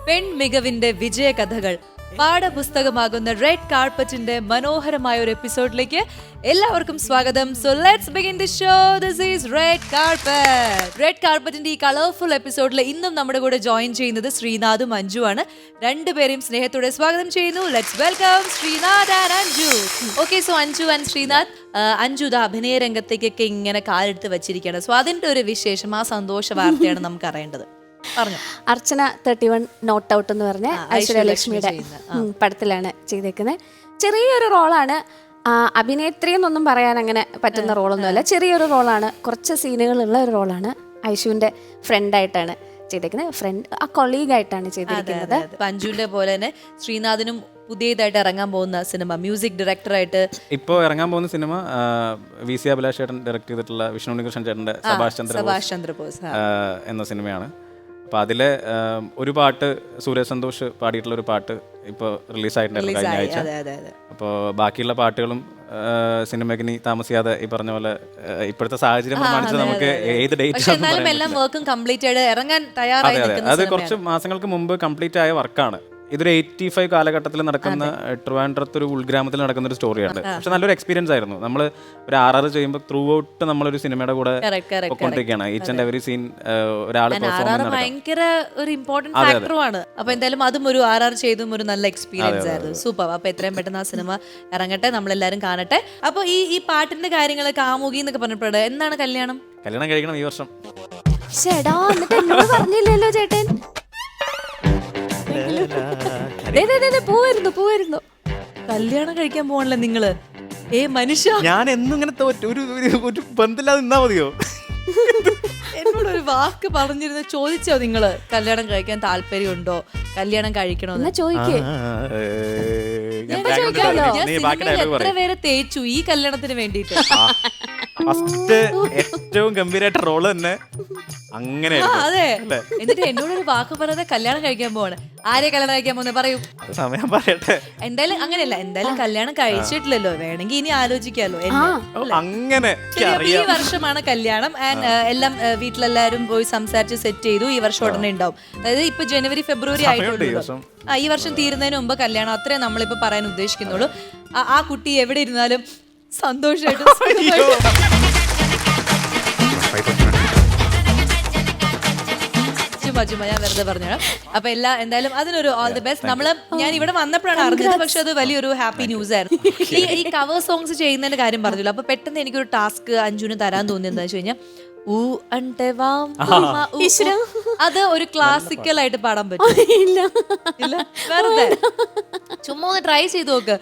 പെൺമികവിന്റെ വിജയകഥകൾ പാഠപുസ്തകമാകുന്ന red കാർപ്പറ്റിന്റെ മനോഹരമായ ഒരു എപ്പിസോഡിലേക്ക് എല്ലാവർക്കും സ്വാഗതം. So let's begin the show. This is red carpet. Red കാർപ്പറ്റിന്റെ ഈ കളർഫുൾ എപ്പിസോഡിൽ ഇന്നും നമ്മുടെ കൂടെ ജോയിൻ ചെയ്യുന്നത് ശ്രീനാഥും അഞ്ജുവാണ്. രണ്ടുപേരെയും സ്നേഹത്തോടെ സ്വാഗതം ചെയ്യുന്നു. Let's welcome Sreenath and Anju. Okay, so Anju and Sreenath, Anju ദാ അഭിനയ രംഗത്തേക്കൊക്കെ ഇങ്ങനെ കാലെടുത്ത് വെച്ചിരിക്കുകയാണ്. സോ അതിന്റെ ഒരു വിശേഷം, ആ സന്തോഷ വാർത്തയാണ് നമുക്ക് അറിയേണ്ടത്. അർച്ചന 31 നോട്ട് ഔട്ട് എന്ന് പറഞ്ഞ ഐശ്വര്യലക്ഷ്മിയുടെ പടത്തിലാണ് ചെയ്തേക്കുന്നത്. ചെറിയൊരു റോളാണ്, അഭിനേത്രി എന്നൊന്നും പറയാൻ അങ്ങനെ പറ്റുന്ന റോളൊന്നുമല്ല. ചെറിയൊരു റോളാണ്, കുറച്ച് സീനുകളുള്ള ഒരു റോളാണ്. ഐശുവിന്റെ ഫ്രണ്ടായിട്ടാണ് ചെയ്തേക്കുന്നത്, ഫ്രണ്ട് ആ കൊളീഗായിട്ടാണ് ചെയ്തിരിക്കുന്നത്. അഞ്ജുവിന്റെ പോലെ തന്നെ ശ്രീനാഥിനും പുതിയതായിട്ട് ഇറങ്ങാൻ പോകുന്ന സിനിമ, മ്യൂസിക് ഡയറക്ടറായിട്ട് ഇപ്പോൾ ഇറങ്ങാൻ പോകുന്ന സിനിമ VC അഭിലാഷ് ചേട്ടൻ ഡയറക്ട് ചെയ്തിട്ടുള്ള വിഷ്ണു ഉണ്ണികൃഷ്ണൻ ചേട്ടൻ്റെ സുഭാഷ് ചന്ദ്രബോസ് എന്ന സിനിമയാണ്. അപ്പോൾ അതിലെ ഒരു പാട്ട് സൂര്യ സന്തോഷ് പാടിയിട്ടുള്ള ഒരു പാട്ട് ഇപ്പോൾ റിലീസായിട്ടുണ്ടായിരുന്നു കഴിഞ്ഞ ആഴ്ച. അപ്പോൾ ബാക്കിയുള്ള പാട്ടുകളും സിനിമയ്ക്ക് ഇനി താമസിയാതെ ഈ പറഞ്ഞ പോലെ ഇപ്പോഴത്തെ സാഹചര്യം പ്രമാണിച്ച് നമുക്ക് ഏത് ഡേറ്റ് അത് കുറച്ച് മാസങ്ങൾക്ക് മുമ്പ് കംപ്ലീറ്റ് ആയ വർക്കാണ്. ഇതൊരു 85 കാലഘട്ടത്തിൽ നടക്കുന്ന ട്രിവാൻഡ്രത്ത് ഒരു ഉൾഗ്രാമത്തിൽ നടക്കുന്ന ഒരു സ്റ്റോറിയാണ്. പക്ഷെ നല്ലൊരു എക്സ്പീരിയൻസ് ആയിരുന്നു. നമ്മൾ ഒരു RR ചെയ്യുമ്പോൾ ത്രൂ ഔട്ട് നമ്മളൊരു സിനിമയുടെ കൂടെ പൊയ്ക്കൊണ്ടിരിക്കുകയാണ്. ഈച്ച് ആൻഡ് എവറി സീൻ ഒരാൾ ഭയങ്കര ഒരു ഇമ്പോർട്ടന്റ് ഫാക്ടറുമാണ്. അപ്പൊ എന്തായാലും അതും ഒരു RR ചെയ്തും ഒരു നല്ല എക്സ്പീരിയൻസ് ആയിരുന്നു. സൂപ്പർ. അപ്പൊ എത്രയും പെട്ടെന്ന് ആ സിനിമ ഇറങ്ങട്ടെ, നമ്മളെല്ലാരും കാണട്ടെ. അപ്പൊ ഈ പാട്ടിന്റെ കാര്യങ്ങൾ, കാമുകി എന്നൊക്കെ പറഞ്ഞപ്പോഴേ, എന്താണ് കല്യാണം കഴിക്കണം ഈ വർഷം? പറഞ്ഞില്ലല്ലോ ചേട്ടൻ. പോവായിരുന്നു കല്യാണം കഴിക്കാൻ പോകണല്ലേ നിങ്ങള്? മനുഷ്യ, ഞാൻ എന്നും ഇങ്ങനത്തെ ഒരു ബന്ധമില്ലാതെ നിന്നാ മതിയോ? എന്നോടൊരു വാക്ക് പറഞ്ഞിരുന്നു, ചോദിച്ചോ നിങ്ങള് കല്യാണം കഴിക്കാൻ താല്പര്യമുണ്ടോ, കല്യാണം കഴിക്കണോന്ന് ചോദിക്കേ? എത്ര പേരെ തേച്ചു ഈ കല്യാണത്തിന് വേണ്ടിട്ട്. ഫസ്റ്റ് ഏറ്റവും ഗംഭീരമായിട്ട് റോള് തന്നെ അങ്ങനെ. അതെ, എന്നിട്ട് എന്നോടൊരു വാക്ക് പറയാതെ കല്യാണം കഴിക്കാൻ പോവാണ്. ആരെ കല്യാണം കഴിക്കാൻ പോകുന്നത് പറയൂ, സമയം പറയട്ടെ. എന്തായാലും അങ്ങനെയല്ല, എന്തായാലും കല്യാണം കഴിച്ചിട്ടില്ലല്ലോ, വേണമെങ്കിൽ ഇനി ആലോചിക്കാലോ. അങ്ങനെ ഈ വർഷമാണ് കല്യാണം. ആൻഡ് എല്ലാം വീട്ടിലെല്ലാരും പോയി സംസാരിച്ച് സെറ്റ് ചെയ്തു. ഈ വർഷം ഉടനെ ഉണ്ടാവും. അതായത് ഇപ്പൊ ജനുവരി ഫെബ്രുവരി ആയിട്ടുള്ളൂ. ഈ വർഷം തീരുന്നതിന് മുമ്പ് കല്യാണം, അത്രേ നമ്മളിപ്പോ പറയാൻ ഉദ്ദേശിക്കുന്നുള്ളൂ. ആ കുട്ടി എവിടെ ഇരുന്നാലും സന്തോഷമായിട്ട് ഞാൻ വെറുതെ പറഞ്ഞു. അപ്പൊ എന്തായാലും അതിനൊരു ഓൾ ദി ബെസ്റ്റ്. ഞാൻ ഇവിടെ വന്നപ്പോഴാണ് അറിഞ്ഞത്, പക്ഷെ അത് വലിയൊരു ഹാപ്പി ന്യൂസ് ആയിരുന്നു. ഈ കവർ സോങ്സ് ചെയ്യുന്നതിന്റെ കാര്യം പറഞ്ഞല്ലോ. അപ്പൊ പെട്ടെന്ന് എനിക്കൊരു ടാസ്ക് അഞ്ജുവിന് തരാൻ തോന്നി. എന്താ വെച്ച് കഴിഞ്ഞാൽ, അത് ഒരു ക്ലാസിക്കൽ ആയിട്ട് പാടാൻ പറ്റും. വെറുതെ ചുമ്മാ ഒന്ന് ട്രൈ ചെയ്ത് നോക്ക്.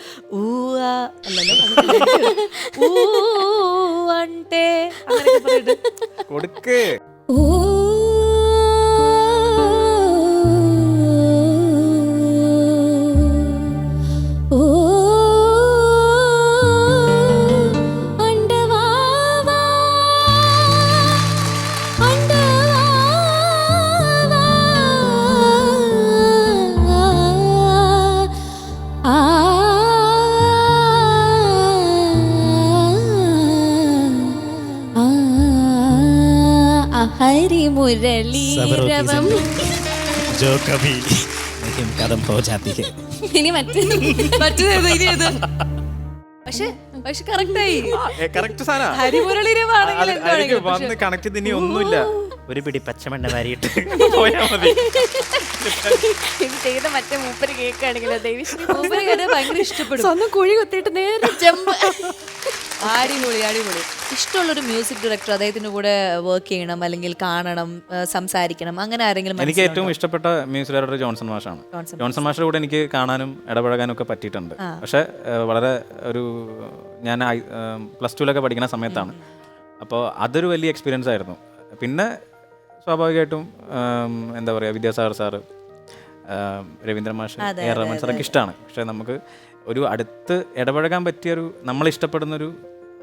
കൊടുക്ക്. മുരളീരവം जो कभी लेकिन कदम हो जाती है. ഇനി മറ്റേത് പക്ഷെ കറക്റ്റായി. ഹരിമുരളീരവാണെങ്കിൽ കണക്ട് ചെയ്ത് ഇനി ഒന്നുമില്ല. ഒരു പിടി പച്ചമണ്ണ വാരിയിട്ട് പോയാ മതി. ചെയ്ത മറ്റേ മൂപ്പര് കേൾക്കുകയാണെങ്കിലോ, ഭയങ്കര ഇഷ്ടപ്പെടും. സ്വന്തം കുഴി കുത്തിയിട്ട് നേരെ ജമ്പ്. അടിപൊളി അടിപൊളി. ഇഷ്ടമുള്ളൊരു മ്യൂസിക് ഡയറക്ടർ, അദ്ദേഹത്തിന്റെ കൂടെ വർക്ക് ചെയ്യണം, അല്ലെങ്കിൽ കാണണം, സംസാരിക്കണം, അങ്ങനെ ആരെങ്കിലും? എനിക്ക് ഏറ്റവും ഇഷ്ടപ്പെട്ട മ്യൂസിക് ഡയറക്ടർ ജോൺസൺ മാഷാണ്. ജോൺസൺ മാഷിന്റെ കൂടെ എനിക്ക് കാണാനും ഇടപഴകാനും ഒക്കെ പറ്റിയിട്ടുണ്ട്. പക്ഷെ വളരെ ഞാൻ +2 പഠിക്കുന്ന സമയത്താണ്. അപ്പോൾ അതൊരു വലിയ എക്സ്പീരിയൻസ് ആയിരുന്നു. പിന്നെ സ്വാഭാവികമായിട്ടും എന്താ പറയുക, വിദ്യാസാഗർ സാറ്, രവീന്ദ്രൻ മാഷ്, AR റഹ്മാൻ സാറൊക്കെ ഇഷ്ടമാണ്. പക്ഷെ നമുക്ക് ഒരു അടുത്ത് ഇടപഴകാൻ പറ്റിയൊരു, നമ്മൾ ഇഷ്ടപ്പെടുന്നൊരു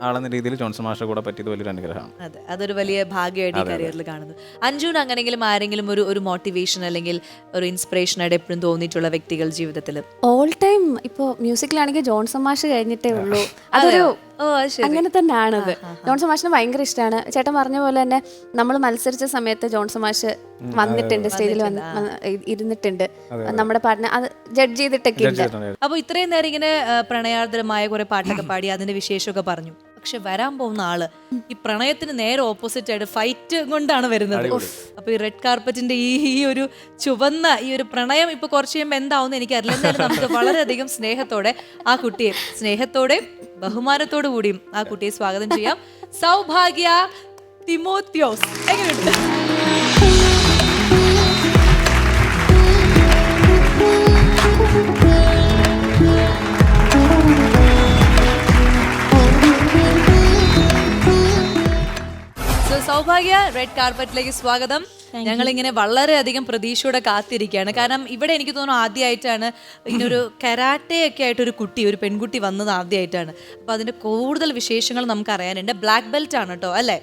ആളെന്ന രീതിയിൽ ജോൺസൺ മാഷെ കൂടെ പറ്റിയത് വലിയൊരു അനുഗ്രഹമാണ്. അതെ, അതൊരു വലിയ ഭാഗ്യമായിട്ട് കരിയറിൽ കാണുന്നു. അഞ്ജുവിന് അങ്ങനെങ്കിലും ആരെങ്കിലും ഒരു മോട്ടിവേഷൻ അല്ലെങ്കിൽ ഒരു ഇൻസ്പിറേഷൻ ആയിട്ട് എപ്പോഴും തോന്നിയിട്ടുള്ള വ്യക്തികൾ ജീവിതത്തിൽ? ഓൾ ടൈം ഇപ്പോൾ മ്യൂസിക്കിലാണെങ്കിൽ ജോൺസൺ മാഷ് കഴിഞ്ഞിട്ടേ ഉള്ളൂ. അതൊരു ഓ അത് ശരി. അങ്ങനെ തന്നെയാണത്. ജോൺസൺ മാഷിന് ഭയങ്കര ഇഷ്ടമാണ്. ചേട്ടൻ പറഞ്ഞ പോലെ തന്നെ നമ്മൾ മത്സരിച്ച സമയത്ത് ജോൺസൺ മാഷ് വന്നിട്ടുണ്ട്, സ്റ്റേജിൽ ഇരുന്നിട്ടുണ്ട്, നമ്മുടെ പാട്ടിനെ അത് ജഡ്ജ് ചെയ്തിട്ടൊക്കെ ഉണ്ട്. അപ്പൊ ഇത്രയും നേരം ഇങ്ങനെ പ്രണയാർദ്രമായ കുറെ പാട്ടൊക്കെ പാടി അതിന്റെ വിശേഷമൊക്കെ പറഞ്ഞു. പക്ഷെ വരാൻ പോകുന്ന ആള് ഈ പ്രണയത്തിന് നേരെ ഓപ്പോസിറ്റ് ആയിട്ട് ഫൈറ്റ് കൊണ്ടാണ് വരുന്നത്. അപ്പൊ ഈ റെഡ് കാർപ്പറ്റിന്റെ ഈ ഒരു ചുവന്ന ഈ ഒരു പ്രണയം ഇപ്പൊ കുറച്ച് കഴിയുമ്പോൾ എന്താവുന്ന എനിക്കറിയില്ല. എന്തായാലും നമുക്ക് വളരെയധികം സ്നേഹത്തോടെ ആ കുട്ടിയെ, സ്നേഹത്തോടെയും ബഹുമാനത്തോടു കൂടിയും ആ കുട്ടിയെ സ്വാഗതം ചെയ്യാം. സൗഭാഗ്യ തിമോത്തിയോസ്. എങ്ങനെയുണ്ട്? സൗഭാഗ്യ, റെഡ് കാർപ്പറ്റിലേക്ക് സ്വാഗതം. ഞങ്ങളിങ്ങനെ വളരെയധികം പ്രതീക്ഷയോടെ കാത്തിരിക്കുകയാണ്. കാരണം ഇവിടെ എനിക്ക് തോന്നുന്നു ആദ്യമായിട്ടാണ് ഇങ്ങനെ ഒരു കരാട്ടെ ഒക്കെ ആയിട്ട് ഒരു കുട്ടി, ഒരു പെൺകുട്ടി വന്നത് ആദ്യമായിട്ടാണ്. അപ്പൊ അതിന്റെ കൂടുതൽ വിശേഷങ്ങൾ നമുക്ക് അറിയാനുണ്ട്. ബ്ലാക്ക് ബെൽറ്റ് ആണ് കേട്ടോ, അല്ലേ?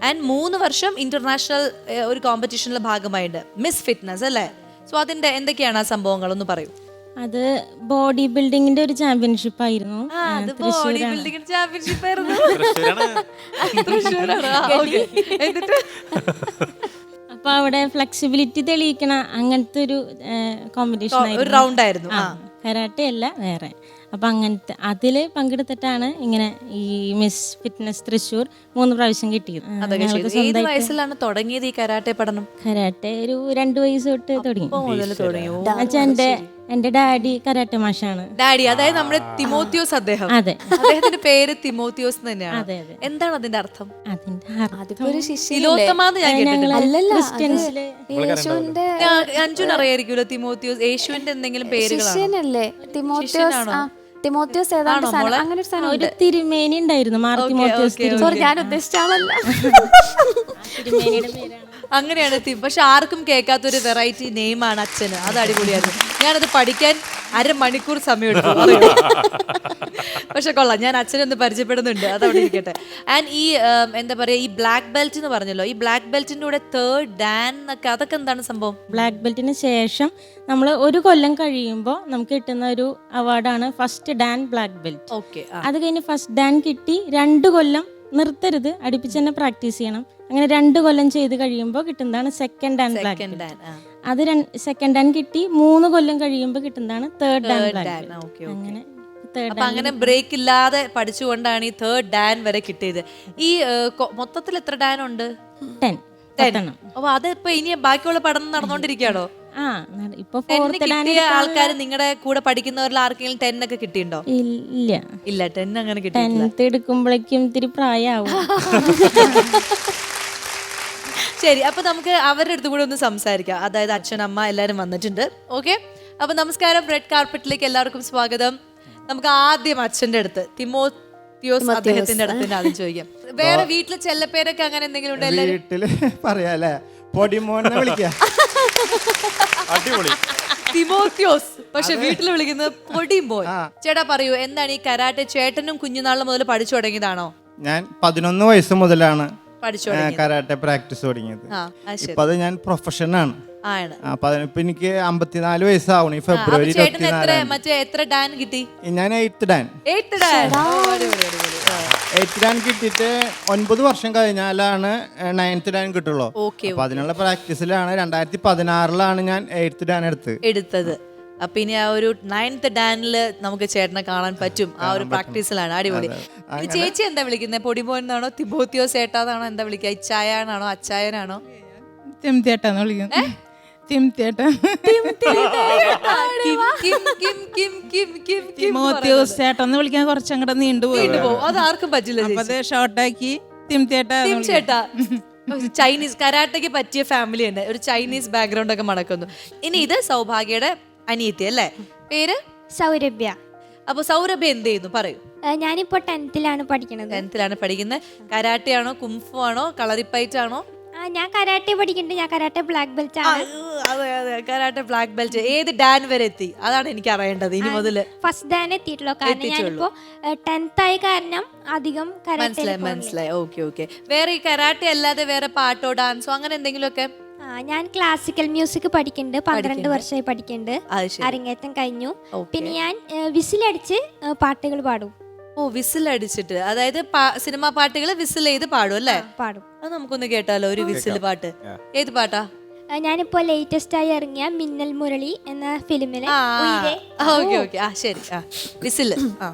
ആൻഡ് 3 വർഷം ഇന്റർനാഷണൽ ഒരു കോമ്പറ്റീഷനിലെ ഭാഗമായിട്ട് മിസ് ഫിറ്റ്നസ്, അല്ലേ? സോ അതിന്റെ എന്തൊക്കെയാണ് ആ സംഭവങ്ങൾ ഒന്ന് പറയൂ. അത് ബോഡി ബിൽഡിങ്ങിന്റെ ഒരു ചാമ്പ്യൻഷിപ്പ് ആയിരുന്നു. അപ്പൊ അവിടെ ഫ്ലെക്സിബിലിറ്റി തെളിയിക്കണ അങ്ങനത്തെ ഒരു കോമ്പറ്റീഷൻ റൗണ്ട് ആയിരുന്നു. കരാട്ടെ അല്ല, വേറെ. അപ്പൊ അങ്ങനത്തെ അതില് പങ്കെടുത്തിട്ടാണ് ഇങ്ങനെ ഈ മിസ് ഫിറ്റ്നസ് തൃശ്ശൂർ 3 പ്രാവശ്യം കിട്ടിയത്. ഏത് വയസ്സിലാണ് തുടങ്ങിയത് ഈ കരാട്ടെ പഠനം? കരാട്ടെ ഒരു 2 വയസ്സ് തൊട്ട് തുടങ്ങി. എന്റെ ഡാഡി കരാട്ടെ മാഷാണ്. ഡാഡി, അതായത് നമ്മുടെ തിമോത്തിയോസ്. അദ്ദേഹത്തിന്റെ പേര് തിമോത്തിയോസ് തന്നെയാണ്. എന്താണ് അതിന്റെ അർത്ഥം? അഞ്ജുൻ അറിയായിരിക്കുമല്ലോ തിമോത്തിയോസ്. യേശുവിന്റെ എന്തെങ്കിലും പേരുകളാണല്ലേ? തിമോത്തിയോസ് അങ്ങനെ ഒരു സാധനം, ഒരു തിരുമേനി ഉണ്ടായിരുന്നു, മാർ തിമോത്തിയോസ്. ഞാൻ ഉദ്ദേശിച്ച ആളല്ല. അങ്ങനെയാണ്. പക്ഷെ ആർക്കും കേൾക്കാത്തൊരു വെറൈറ്റി നെയിമാണ് അച്ഛന്. അത് അടിപൊളിയായിരുന്നു. ഞാനത് പഠിക്കാൻ 1/2 മണിക്കൂർ സമയം എടുത്തു. പക്ഷെ കൊള്ളാം, ഞാൻ അച്ഛനെ ഒന്ന് പരിചയപ്പെടുന്നുണ്ട്, അതവിടെ ഇരിക്കട്ടെ. ആൻഡ് ഈ എന്താ പറയാ, ഈ ബ്ലാക്ക് ബെൽറ്റ് എന്ന് പറഞ്ഞല്ലോ, ഈ ബ്ലാക്ക് ബെൽറ്റിന്റെ കൂടെ 3rd ഡാൻ എന്നൊക്കെ, അതൊക്കെ എന്താണ് സംഭവം? ബ്ലാക്ക് ബെൽറ്റിന് ശേഷം നമ്മൾ 1 കൊല്ലം കഴിയുമ്പോൾ നമുക്ക് കിട്ടുന്ന ഒരു അവാർഡാണ് first dan black belt. Okay. അത് കഴിഞ്ഞ് ഫസ്റ്റ് ഡാൻ കിട്ടി 2 കൊല്ലം നിർത്തരുത്, അടുപ്പിച്ച് തന്നെ പ്രാക്ടീസ് ചെയ്യണം. അങ്ങനെ 2 കൊല്ലം ചെയ്ത് കഴിയുമ്പോൾ കിട്ടുന്നതാണ് സെക്കൻഡ് ഡാൻ ബ്ലാക്ക് ബെൽറ്റ്. അത് സെക്കൻഡ് ഡാൻ കിട്ടി 3 കൊല്ലം കഴിയുമ്പോൾ കിട്ടുന്നതാണ് 3rd ഡാൻ ബ്ലാക്ക് ബെൽറ്റ്. അങ്ങനെ അങ്ങനെ ബ്രേക്ക് ഇല്ലാതെ പഠിച്ചുകൊണ്ടാണ് ഈ 3rd ഡാൻ വരെ കിട്ടിയത്. ഈ മൊത്തത്തിൽ എത്ര ഡാൻ ഉണ്ട്? 10. അപ്പൊ അത് ഇപ്പൊ ഇനി ബാക്കിയുള്ള പഠനം നടന്നുകൊണ്ടിരിക്കുകയാണോ? ഇപ്പൊ ആൾക്കാർ നിങ്ങളുടെ കൂടെ പഠിക്കുന്നവരിൽ ആർക്കെങ്കിലും 10 ഒക്കെ കിട്ടിയിട്ടുണ്ടോ? ഇല്ല 10 അങ്ങനെ കിട്ടിയിട്ടില്ല. 10th എടുക്കുമ്പോഴേക്കും ഇത്തിരി പ്രായമാവും. ശരി, അപ്പൊ നമുക്ക് അവരുടെ അടുത്ത് കൂടെ ഒന്ന് സംസാരിക്കാം. അതായത് അച്ഛൻ, അമ്മ എല്ലാരും വന്നിട്ടുണ്ട്. ഓക്കെ, അപ്പൊ നമസ്കാരം. റെഡ് കാർപ്പറ്റിലേക്ക് എല്ലാവർക്കും സ്വാഗതം. നമുക്ക് ആദ്യം അച്ഛന്റെ അടുത്ത്, തിമോത്തിയോസ് അദ്ദേഹത്തിന്റെ അടുത്ത് ആദ്യം ചോദിക്കാം. വേറെ വീട്ടില് ചെല്ലപ്പേരൊക്കെ അങ്ങനെ എന്തെങ്കിലും ഉണ്ടോ? വീട്ടില് പറയാല്ലേ, പൊടിമോനെ വിളിക്കാം. തിമോത്തിയോസ്, പക്ഷെ വീട്ടിൽ വിളിക്കുന്നത് പൊടിമോൻ. ചേട്ടാ പറയൂ, എന്താണ് ഈ കരാട്ടെ? ചേട്ടനും കുഞ്ഞുനാളിൽ മുതൽ പഠിച്ചു തുടങ്ങിയതാണോ? ഞാൻ 11 വയസ്സ് മുതലാണ് പഠിച്ചു കരാട്ടെ പ്രാക്ടീസ് തുടങ്ങിയത്. ഇപ്പൊ അത് ഞാൻ പ്രൊഫഷനാണ്. അപ്പൊ ഇപ്പൊ എനിക്ക് 54 വയസ്സാവണം. ഈ ഫെബ്രുവരി 24 എത്ര ഡാൻ കിട്ടി? ഞാൻ 8th ഡാൻ. 8th ഡാൻ കിട്ടിയിട്ട് 9 വർഷം കഴിഞ്ഞാലാണ് 9th ഡാൻ കിട്ടുള്ളൂ. അപ്പൊ അതിനുള്ള പ്രാക്ടീസിലാണ് 2016 ഞാൻ 8th ഡാൻ എടുത്തത്. അപ്പൊ ഇനി ആ ഒരു 9th ഡാനില് നമുക്ക് ചേട്ടനെ കാണാൻ പറ്റും. ആ ഒരു പ്രാക്ടീസിലാണ്. അടിപൊളി. ചേച്ചി എന്താ വിളിക്കുന്നത്? പൊടിമോൻ എന്നാണോ, തിമോത്തിയോസ് ഏട്ടാന്നാണോ, എന്താ വിളിക്കുക? ഇച്ചായനാണോ, അച്ചായനാണോ? തിമോത്തിയേട്ടാന്ന് വിളിക്കുന്നത്. തിമോത്തിയോസ് ചേട്ടന്ന് വിളിക്കാൻ കുറച്ചങ്ങോട്ട് നീണ്ടുപോയി. അത് ആർക്കും പറ്റില്ല. ഷോർട്ടാക്കി തിമോത്തിയേട്ടാ. ചൈനീസ് കരാട്ടയ്ക്ക് പറ്റിയ ഫാമിലി തന്നെ, ഒരു ചൈനീസ് ബാക്ക്ഗ്രൗണ്ട് ഒക്കെ മണക്കുന്നു. ഇനി ഇത് സൗഭാഗ്യയുടെ അനിയത്തി അല്ലേ? പേര് സൗരഭ്യ. അപ്പൊ സൗരഭ്യ എന്ത് ചെയ്യുന്നു പറയൂ. ഞാനിപ്പോ 10th പഠിക്കുന്നത്. കരാട്ടെ ആണോ, കുംഫു ആണോ, കളറിപ്പയറ്റ് ആണോ? ഞാൻ കരാട്ടെ പഠിക്കുന്നുണ്ട്. ഞാൻ കരാട്ടെ ബ്ലാക്ക് ബെൽറ്റ് ആണ്. അതെ, കരാട്ടെ ബ്ലാക്ക് ബെൽറ്റ്. ഏത് ഡാൻ വരെ എത്തി? അതാണ് എനിക്ക് അറിയേണ്ടത് ഇനി മുതല്. ഫസ്റ്റ് ഡാൻ എത്തിയിട്ടുള്ളൂ. കാരണം ഞാനിപ്പോ 10th ആയ കാരണം അധികം മനസ്സിലായി. ഓക്കെ. വേറെ ഈ കരാട്ടെ അല്ലാതെ വേറെ പാട്ടോ ഡാൻസോ അങ്ങനെ എന്തെങ്കിലും ഒക്കെ? ഞാൻ ക്ലാസിക്കൽ മ്യൂസിക് പഠിക്കുന്നുണ്ട്. 12 വർഷമായി പഠിക്കുന്നുണ്ട്. അരങ്ങേറ്റം കഴിഞ്ഞു. പിന്നെ ഞാൻ വിസിലടിച്ച് പാട്ടുകൾ പാടും. ഓ വിസിൽ അടിച്ചിട്ട്, അതായത് സിനിമാ പാട്ടുകൾ വിസിൽ ചെയ്ത് പാടും അല്ലേ? പാടും. അത് നമുക്കൊന്ന് കേട്ടാലോ, ഒരു വിസിൽ പാട്ട്. ഏത് പാട്ടാ? ഞാനിപ്പോ ലേറ്റസ്റ്റ് ആയി ഇറങ്ങിയ മിന്നൽ മുരളി എന്ന ഫിലിമിലെ ഓക്കെ ഓക്കെ, ആ ശരി, ആ വിസില്. ആ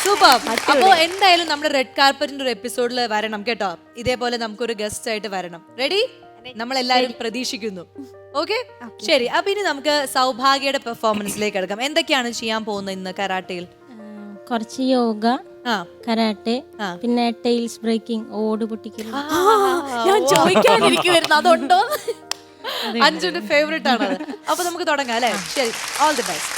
സൂപ്പർ. അപ്പോ എന്തായാലും നമ്മുടെ റെഡ് കാർപ്പറ്റിന്റെ ഒരു എപ്പിസോഡിൽ വരണം കേട്ടോ. ഇതേപോലെ നമുക്കൊരു ഗസ്റ്റ് ആയിട്ട് വരണം. റെഡി? നമ്മളെല്ലാരും പ്രതീക്ഷിക്കുന്നു. ഓക്കെ, ശരി. അപ്പൊ ഇനി നമുക്ക് സൗഭാഗ്യയുടെ പെർഫോമൻസിലേക്ക് എടുക്കാം. എന്തൊക്കെയാണ് ചെയ്യാൻ പോകുന്നത് ഇന്ന് കരാട്ടയിൽ? കുറച്ച് യോഗ, കരാട്ടെ, പിന്നെ ടൈൽസ് ബ്രേക്കിംഗ്, ഓട് പൊട്ടിക്കൽ. ഞാൻ ചോദിക്കാനിരിക്കുവായിരുന്നു അതുണ്ടോ. അഞ്ജുന്റെ ഫേവറേറ്റ് ആണത്. അപ്പൊ നമുക്ക് തുടങ്ങാം അല്ലേ? ശരി, ഓൾ ദി ബെസ്റ്റ്.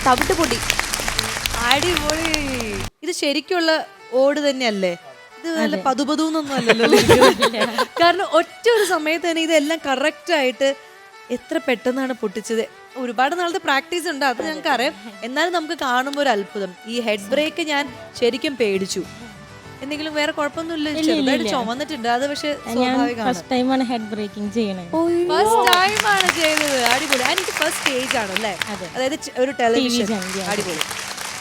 തവിട്ട് പൊടി. അടിപൊളി. ഇത് ശരിക്കുള്ള ഓട് തന്നെയല്ലേ? ഇത് നല്ല പതുപതൂന്നൊന്നും അല്ലല്ലോ. കാരണം ഒറ്റ ഒരു സമയത്ത് തന്നെ ഇതെല്ലാം കറക്റ്റ് ആയിട്ട് എത്ര പെട്ടെന്നാണ് പൊട്ടിച്ചത്. ഒരുപാട് നാളത്തെ പ്രാക്ടീസ് ഉണ്ട്, അത് ഞങ്ങൾക്ക് അറിയാം. എന്നാലും നമുക്ക് കാണുമ്പോൾ ഒരു അത്ഭുതം. ഈ ഹെഡ് ബ്രേക്ക് ഞാൻ ശരിക്കും പേടിച്ചു. എന്തെങ്കിലും വേറെ കുഴപ്പമൊന്നുമില്ല, ചെറുതായിട്ട് ചുമന്നിട്ടുണ്ട്. അത് പക്ഷെ ഫസ്റ്റ് ടൈമാണ് ഹെഡ് ബ്രേക്കിംഗ് ചെയ്യണേ. ഫസ്റ്റ് ടൈമാണ് ചെയ്തത്. അടിപൊളി. എനിക്ക് ഫസ്റ്റ് സ്റ്റേജ് ആണല്ലേ, അതായത് ഒരു ടെലിവിഷൻ. അടിപൊളി.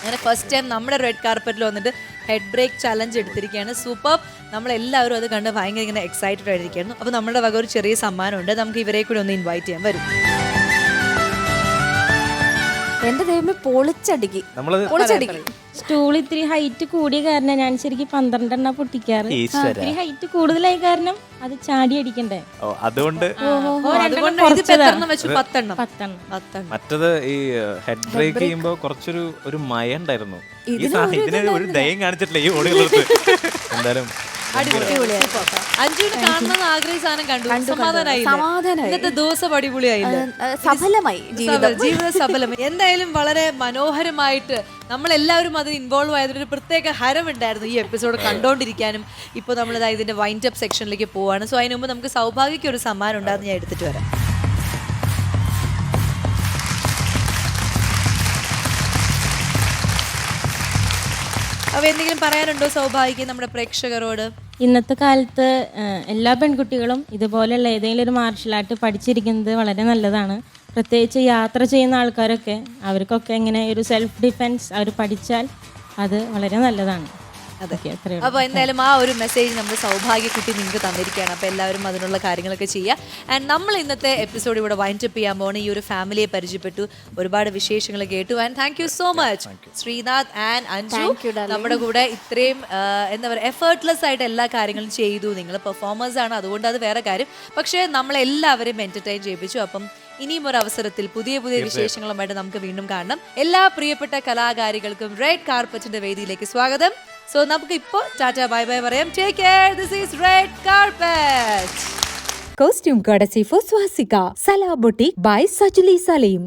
അങ്ങനെ ഫസ്റ്റ് ടൈം നമ്മുടെ റെഡ് കാർപ്പറ്റിൽ വന്നിട്ട് ഹെഡ് ബ്രേക്ക് ചലഞ്ച് എടുത്തിരിക്കുകയാണ്. സൂപ്പർ. നമ്മളെല്ലാവരും അത് കണ്ട് ഭയങ്കര ഇങ്ങനെ എക്സൈറ്റഡ് ആയിരിക്കുന്നു. അപ്പോൾ നമ്മുടെ വക ഒരു ചെറിയ സമ്മാനമുണ്ട്. നമുക്ക് ഇവരെ കൂടി ഒന്ന് ഇൻവൈറ്റ് ചെയ്യാൻ വരും. എന്റെ ദൈവമേ, പൊളിച്ചടിക്ക്. സ്റ്റൂൾ ഇത്തിരി ഹൈറ്റ് കൂടിയ കാരണം ഞാൻ ശരിക്കും 12 പൊട്ടിക്കാറ്. ഇത്തിരി ഹൈറ്റ് കൂടുതലായ കാരണം അത് ചാടി അടിക്കണ്ടേ, അതുകൊണ്ട് മറ്റത് ഈ ഹെഡ് ബ്രേക്ക് ചെയ്യുമ്പോ കുറച്ചൊരു ഒരു മയ ഉണ്ടായിരുന്നു. ഇതിന് ഒരു ദയം കാണിച്ചിട്ടില്ല ഈ ഓടുകളത്ത്. എന്തായാലും അഞ്ജുവിന് കാണണമെന്ന് ആഗ്രഹിച്ച സാധനം കണ്ടു. സമാധാനായി. ഇന്നത്തെ ദിവസം അടിപൊളിയായില്ല. സഫലമായി ജീവിതം സഫലമായി. എന്തായാലും വളരെ മനോഹരമായിട്ട് നമ്മളെല്ലാവരും അതിൽ ഇൻവോൾവ് ആയതിനൊരു പ്രത്യേക ഹരമുണ്ടായിരുന്നു ഈ എപ്പിസോഡ് കണ്ടോണ്ടിരിക്കാനും. ഇപ്പോൾ നമ്മൾ ഇതിന്റെ വൈൻഡ് അപ്പ് സെക്ഷനിലേക്ക് പോവാണ്. സോ അതിന് മുമ്പ് നമുക്ക് സൗഭാഗ്യക്ക് ഒരു സമ്മാനം ഉണ്ടാകുന്ന ഞാൻ എടുത്തിട്ട് വരാം. അപ്പോൾ എന്തെങ്കിലും പറയാനുണ്ടോ സൗഭാഗ്യം നമ്മുടെ പ്രേക്ഷകരോട്? ഇന്നത്തെ കാലത്ത് എല്ലാ പെൺകുട്ടികളും ഇതുപോലെയുള്ള ഏതെങ്കിലും ഒരു മാർഷൽ ആർട്ട് പഠിച്ചിരിക്കുന്നത് വളരെ നല്ലതാണ്. പ്രത്യേകിച്ച് യാത്ര ചെയ്യുന്ന ആൾക്കാരൊക്കെ, അവർക്കൊക്കെ ഇങ്ങനെ ഒരു സെൽഫ് ഡിഫെൻസ് അവർ പഠിച്ചാൽ അത് വളരെ നല്ലതാണ്. അപ്പോൾ എന്തായാലും ആ ഒരു മെസ്സേജ് നമ്മൾ സൗഭാഗ്യക്കുട്ടി നിങ്ങൾക്ക് തന്നിരിക്കുകയാണ്. അപ്പോൾ എല്ലാവരും അതിനുള്ള കാര്യങ്ങളൊക്കെ ചെയ്യുക. ആൻഡ് നമ്മൾ ഇന്നത്തെ എപ്പിസോഡ് ഇവിടെ വൈൻഡ് അപ്പ് ചെയ്യാൻ പോകുന്ന ഈ ഒരു ഫാമിലിയെ പരിചയപ്പെട്ടു, ഒരുപാട് വിശേഷങ്ങൾ കേട്ടു. And thank you so much Sreenath and Anju, നമ്മുടെ കൂടെ ഇത്രയും എന്താ പറയുക എഫേർട്ട്ലെസ് ആയിട്ട് എല്ലാ കാര്യങ്ങളും ചെയ്തു. നിങ്ങൾ പെർഫോമേഴ്സ് ആണ്, അതുകൊണ്ട് അത് വേറെ കാര്യം. പക്ഷേ നമ്മളെല്ലാവരും എൻ്റർടൈൻ ചെയ്യിപ്പിച്ചു. അപ്പം ഇനിയും ഒരു അവസരത്തിൽ പുതിയ പുതിയ വിശേഷങ്ങളുമായിട്ട് നമുക്ക് വീണ്ടും കാണണം. എല്ലാ പ്രിയപ്പെട്ട കലാകാരികൾക്കും റെഡ് കാർപ്പറ്റിന്റെ വേദിയിലേക്ക് സ്വാഗതം. സോ നമുക്ക് ഇപ്പോൾ ടാറ്റ ബൈ ബൈ പറയാം. Take care. This is red carpet. Costume courtesy for Swastika, Salah Boutique by Sajuli Salim.